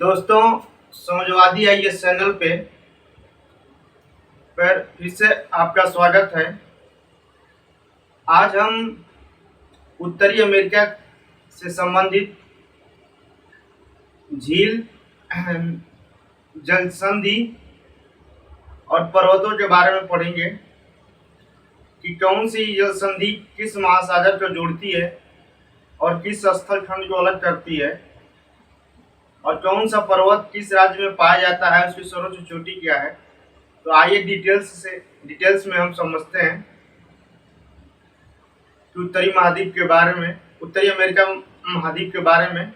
दोस्तों, Samajwadi IAS channel पे फिर से आपका स्वागत है। आज हम उत्तरी अमेरिका से संबंधित झील, जलसंधि और पर्वतों के बारे में पढ़ेंगे कि कौन सी जलसंधि किस महासागर को जोड़ती है और किस स्थल खंड को अलग करती है, और कौन सा पर्वत किस राज्य में पाया जाता है, उसकी सर्वोच्च चोटी क्या है। तो आइए डिटेल्स में हम समझते हैं कि उत्तरी महाद्वीप के बारे में, उत्तरी अमेरिका महाद्वीप के बारे में,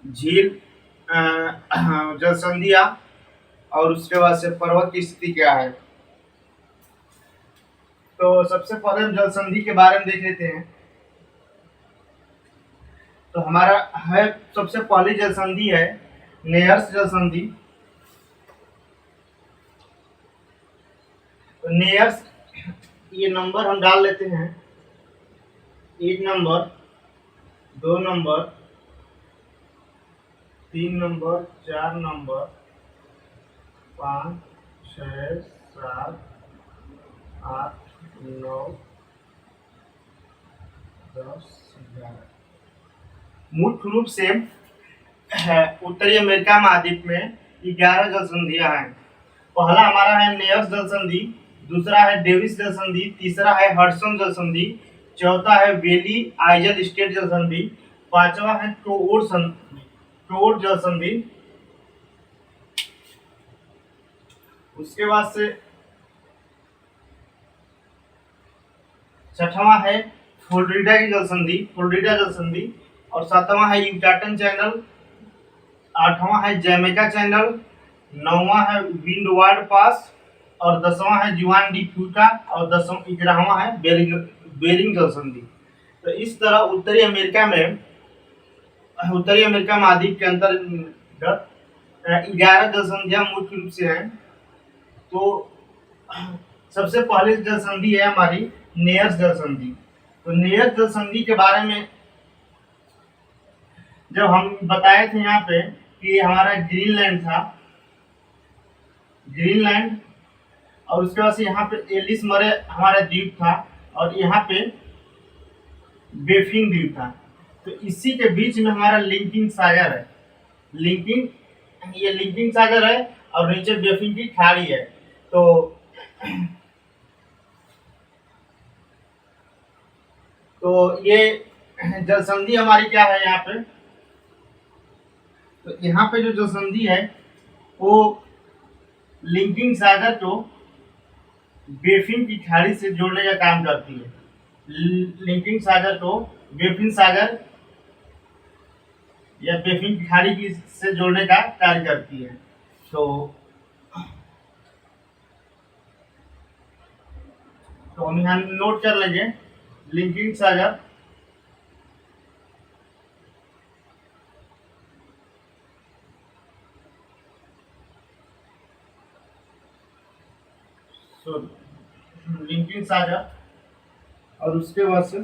झील, जलसंधियां और उसके बाद से पर्वत की स्थिति क्या है। तो सबसे पहले हम जलसंधि के बारे में देख लेते हैं। तो हमारा है सबसे पहली जलसंधि है नेयर्स जलसंधि। तो नेयर्स, ये नंबर हम डाल लेते हैं, 1 नंबर, 2 नंबर, 3 नंबर, 4 नंबर, 5, 6, 7, 8, 9, 10, 11। मुख्य रूप से उत्तरी अमेरिका महाद्वीप में 11 जलसंधियां हैं। पहला हमारा है नेयर्स जलसंधि, दूसरा है डेविस जलसंधि, तीसरा है हडसन जलसंधि, चौथा है वेली आइजल स्टेट जलसंधि, पांचवा है टोड जलसंधि। उसके बाद से छठवां है फ्लोरिडा की जलसंधि, और सातवां है यूटाटन चैनल, आठवां है जैमेका चैनल, नौवां है विंडवार्ड पास, और 10वां है जुआन डी फ्यूटा, और 11वां है बेरिंग जलसंधि। तो इस तरह उत्तरी अमेरिका महाद्वीप के अंतर्गत 11 जलसंधियां मुख्य रूप से हैं। तो सबसे पहली जलसंधि है हमारी नेयर्स जलसंधि। तो नेयर्स जलसंधि के बारे में जब हम बताए थे यहाँ पे कि हमारा ग्रीनलैंड था, ग्रीनलैंड, और उसके बाद से यहाँ पे एलिस मरे हमारा द्वीप था, और यहाँ पे बेफिन द्वीप था। तो इसी के बीच में हमारा लिंकिंग सागर है, ये लिंकिंग सागर है, और नीचे बेफिन की खाड़ी है। तो ये जलसंधि हमारी क्या है यहाँ पे। तो यहाँ पे जो जलसंधि है वो लिंकिंग सागर को बेफिन की खाड़ी से जोड़ने का काम करती है। लिंकिंग सागर को बेफिन सागर या बेफिन की खाड़ी की से जोड़ने का कार्य करती है। तो हम यहाँ नोट कर लेंगे लिंकिंग सागर, लिंकिंग सागर, और उसके बाद से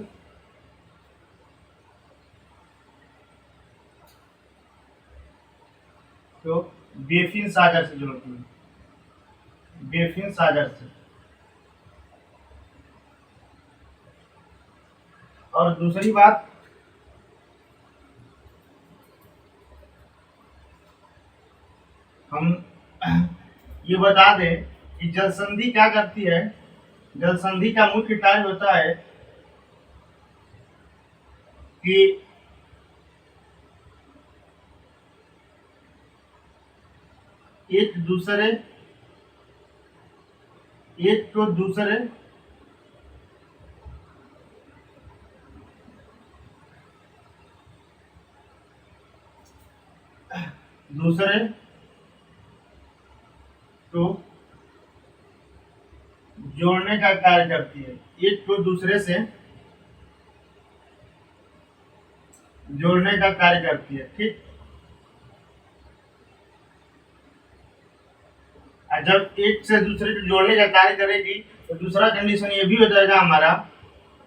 तो बेफिन सागर से जोड़ती है, बेफिन सागर से। और दूसरी बात, हम ये बता दें कि जलसंधि क्या करती है। जलसंधि का मुख्य कार्य होता है कि एक को दूसरे को जोड़ने का कार्य करती है, एक को दूसरे से जोड़ने का कार्य करती है। ठीक, जब एक से दूसरे को जोड़ने का कार्य करेगी तो दूसरा कंडीशन ये भी हो जाएगा हमारा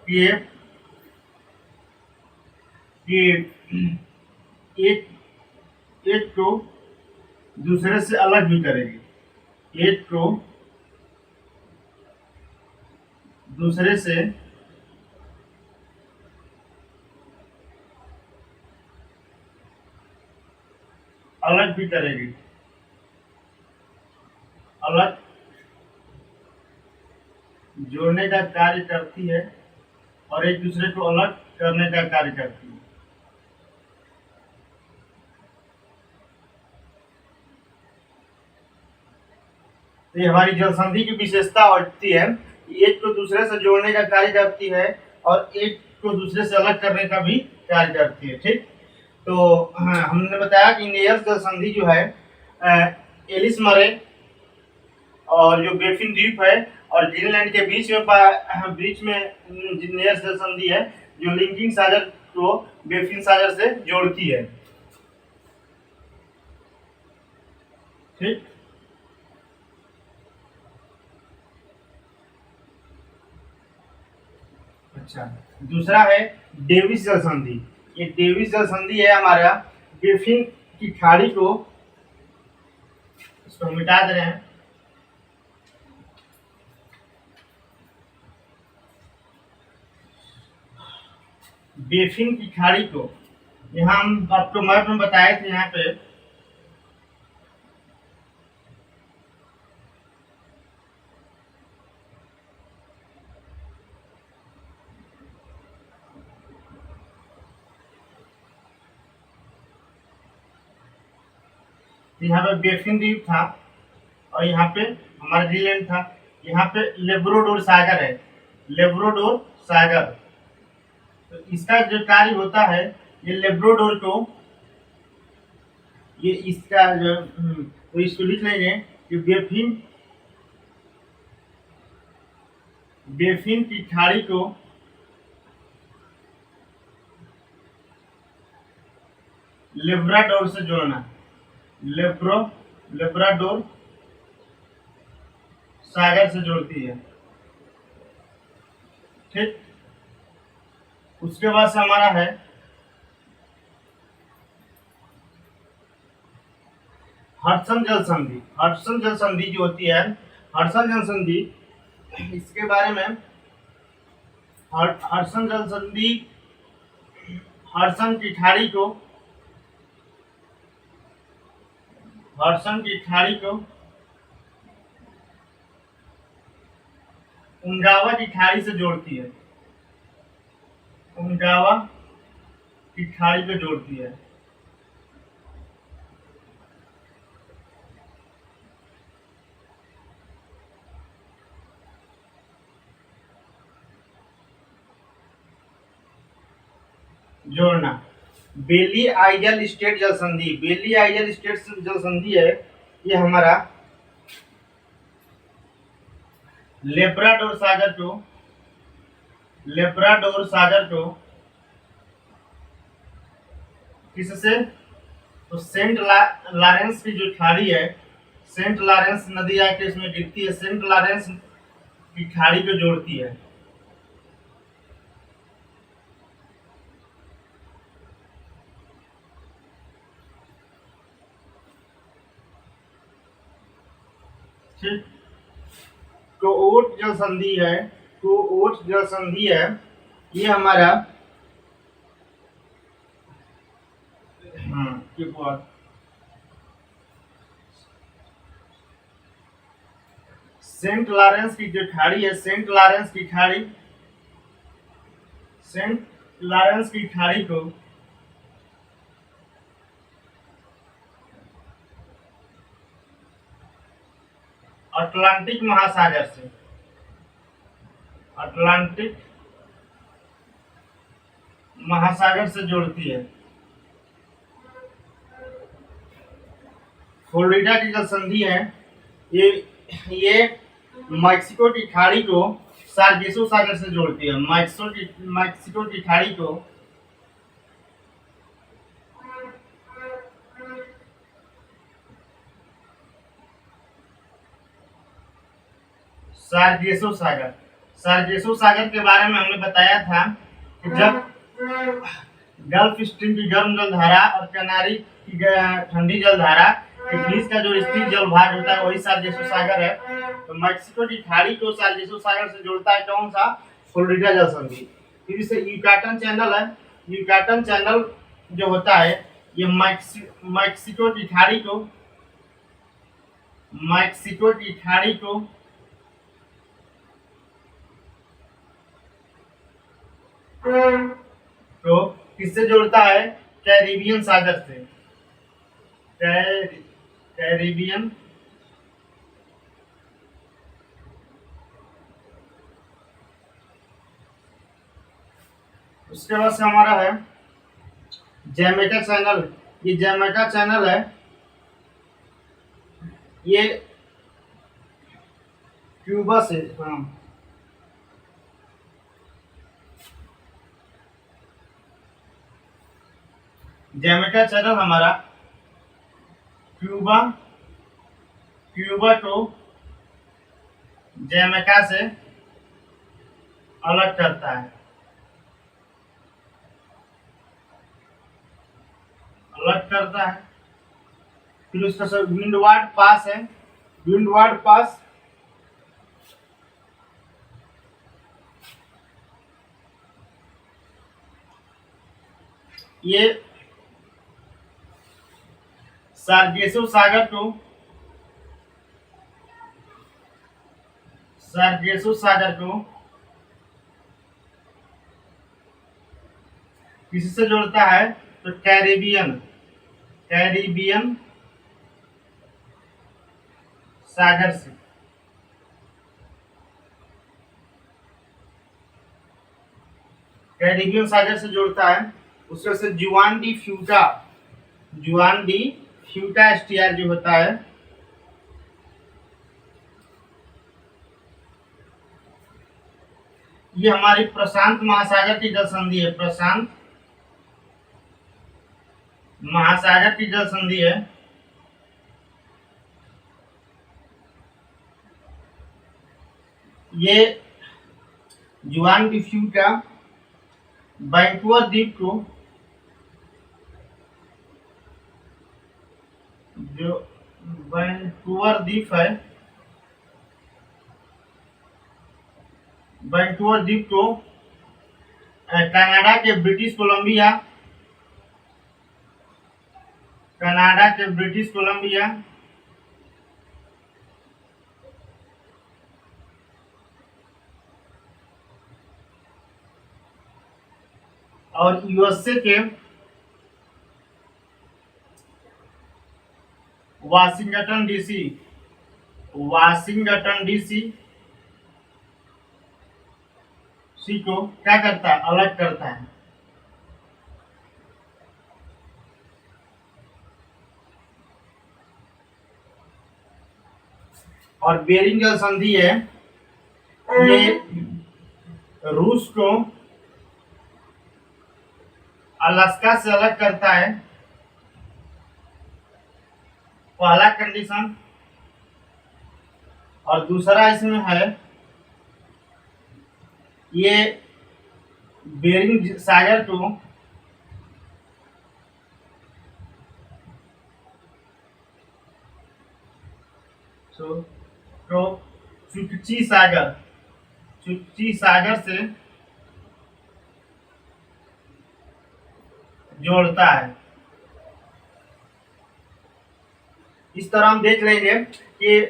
कि एक एक को दूसरे से अलग भी करेगी, एक को दूसरे से अलग भी करेगी, अलग जोड़ने का कार्य करती है और एक दूसरे को अलग करने का कार्य करती है। तो ये हमारी जल संधि की विशेषता होती है, एक को दूसरे से जोड़ने का कार्य करती है और एक को दूसरे से अलग करने का भी कार्य करती है। ठीक, तो हमने बताया कि नेयर्स जल संधि जो है एलिस मरे और जो बेफिन द्वीप है और ग्रीनलैंड के बीच में नेयर्स जल संधि है, जो लिंकिंग सागर को बेफिन सागर से जोड़ती है। ठीक, अच्छा, दूसरा है डेविस जल संधि। ये डेविस जल संधि है हमारा बेफिन की खाड़ी को, इसको मिटा दे रहे हैं, बेफिन की खाड़ी को, यहाँ हम आपको मैप में बताए थे, यहाँ पे यहाँ पे बेफिन द्वीप था और यहाँ पे हमारा ग्रीनलैंड था। यहाँ पे लेब्राडोर सागर है, लेब्राडोर सागर। तो इसका जो कार्य होता है, ये लेब्राडोर को, ये इसका जो तो इसको लिख लेंगे कि बेफिन की खाड़ी को लेब्राडोर से जोड़ना, लेब्राडोर सागर से जोड़ती है। ठीक, उसके बाद से हमारा है हडसन जल संधि। हडसन जल संधि जो होती है, हडसन जल संधि, इसके बारे में हडसन जल संधि हडसन की खाड़ी को उंगावा की खाड़ी से जोड़ती है, उंगावा की खाड़ी को जोड़ती है। जोड़ना, बेली आइजल स्टेट जल संधि, बेली आइजल स्टेट जल संधि है, ये हमारा लेब्राडोर सागर को किससे, तो सेंट लॉरेंस की जो खाड़ी है, सेंट लॉरेंस नदी आके इसमें गिरती है, सेंट लॉरेंस की खाड़ी को जोड़ती है। ठीक, कोओट जल संधि है, कोओट जल संधि है, ये हमारा सेंट लॉरेंस की जो खाड़ी है, सेंट लॉरेंस की खाड़ी को अटलांटिक महासागर से जोड़ती है। फ्लोरिडा की जो संधि है, ये मैक्सिको की खाड़ी को सार्गेसो सागर से जोड़ती है, मैक्सिको की खाड़ी को सार्गेसो सागर के बारे में हमने बताया था कि गल्फ स्ट्रीम की गर्म जल धारा और कैनारी की ठंडी जल धारा के बीच का जो स्थिर जल भाग होता है वही सार्जेसो सागर है। तो मैक्सिको की खाड़ी को सार्जेसो सागर से जोड़ता है कौन सा? फ्लोरिडा जल संधि। फिर से यूकाटन चैनल है। यूकाटन चैनल जो होता है ये मैक्सिको की खाड़ी को तो किससे जोड़ता है? कैरिबियन सागर से। कैरिबियन उसके बाद से हमारा है जैमेका चैनल। ये जैमेका चैनल है, ये क्यूबा से, हाँ, जैमेका चैनल हमारा क्यूबा को जैमेका से अलग करता है। फिर उसका सब विंडवार्ड पास है। विंडवार्ड पास ये सार्जेसो सागर को किससे जोड़ता है? तो कैरिबियन सागर से। कैरिबियन सागर से जोड़ता है। उसके से जुआन डी फ्यूटा एस्टियर जो होता है, ये हमारी प्रशांत महासागर की जल संधि है। प्रशांत महासागर की जल संधि है। ये जुआन डी फ्यूटा वैंकूवर द्वीप को, जो वैंकूवर द्वीप है, वैंकूवर द्वीप को कनाडा के ब्रिटिश कोलंबिया और यूएसए के वाशिंगटन डीसी को क्या करता है? अलग करता है। और बेरिंग जल संधि है, ये रूस को अलास्का से अलग करता है। पहला कंडीशन। और दूसरा इसमें है ये बेरिंग सागर को चुकची सागर से जोड़ता है। इस तरह हम देख लेंगे कि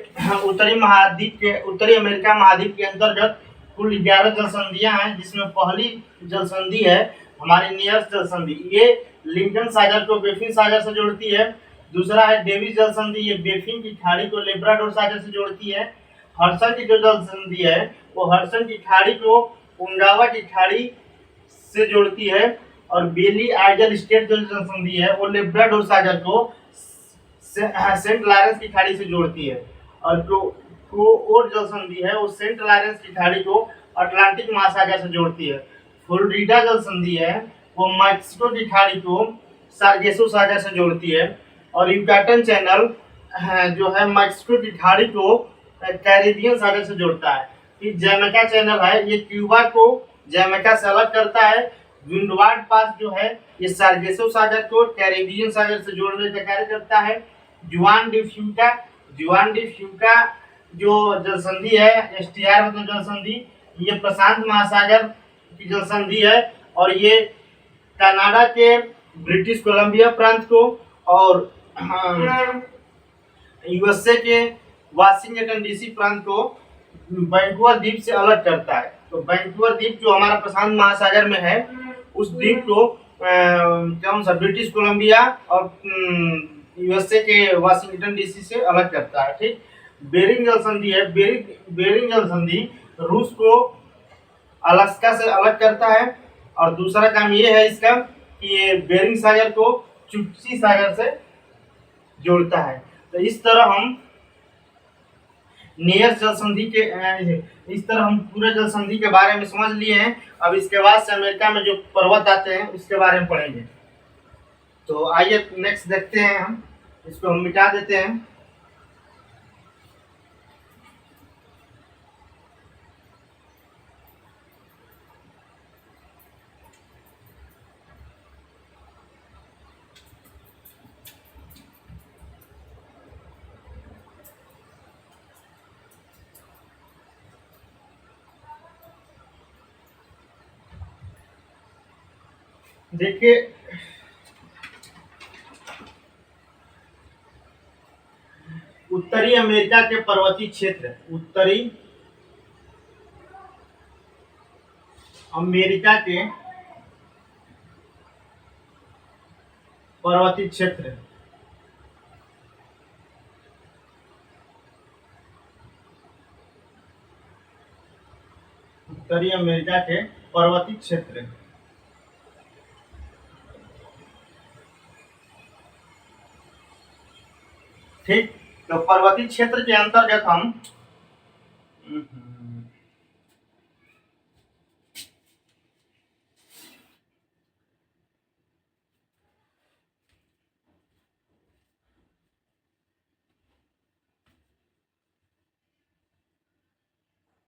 उत्तरी अमेरिका महाद्वीप के अंतर्गत कुल 11 जल संधियां हैं, जिसमें पहली जल संधि है हमारी नियर्स जल संधि। ये लिंकन सागर को बेफिन सागर से जोड़ती है। दूसरा है डेविस जल संधि, ये बेफिन की खाड़ी को लेब्राडोर सागर से जोड़ती है। हडसन की जो जल संधि है वो हडसन की खाड़ी को उंगावा की खाड़ी से जोड़ती है। और बेली आइजल स्टेट जो जल संधि है वो लेब्राडोर सागर को सेंट लॉरेंस की खाड़ी से जोड़ती है। और जो और जल संधि है वो सेंट लॉरेंस की खाड़ी को अटलांटिक महासागर से जोड़ती है। फ्लोरिडा जल संधि है वो मैक्सिको की खाड़ी को सार्जेसो सागर से जोड़ती है। और यूकाटन चैनल जो है मैक्सिको की खाड़ी को कैरिबियन सागर से जोड़ता है। फिर जैमेका चैनल है, ये क्यूबा को जैमेका से अलग करता है। विंडवार्ड पास जो है ये सार्गेसो सागर को कैरेबियन सागर से जोड़ने का कार्य करता है। जुआन डी फ्यूका जो जलसंधि है, एसटीआर मतलब जलसंधि, ये प्रशांत महासागर की जलसंधि है और ये कनाडा के ब्रिटिश कोलंबिया प्रांत को और यूएसए के वाशिंगटन डीसी प्रांत को वैंकूवर द्वीप से अलग करता है। तो वैंकूवर द्वीप जो हमारा प्रशांत महासागर में है, उस द्वीप को कौन सा ब्रिटिश कोलंबिया और यूएसए के वाशिंगटन डीसी से अलग करता है। ठीक, बेरिंग जलसंधि है, बेरिंग जलसंधि रूस को अलास्का से अलग करता है और दूसरा काम ये है इसका कि ये बेरिंग सागर को चुटकी सागर से जोड़ता है। तो इस तरह हम नियर जलसंधि के इस तरह हम पूरे जलसंधि के बारे में समझ लिए हैं। अब इसके बाद से अमेरिका में जो पर्वत आते हैं उसके बारे में पढ़ेंगे। तो आइए नेक्स्ट देखते हैं, हम इसको हम मिटा देते हैं। देखिए, उत्तरी अमेरिका के पर्वतीय क्षेत्र, उत्तरी अमेरिका के पर्वतीय क्षेत्र, उत्तरी अमेरिका के पर्वतीय क्षेत्र, ठीक। तो पर्वतीय क्षेत्र के अंतर्गत हम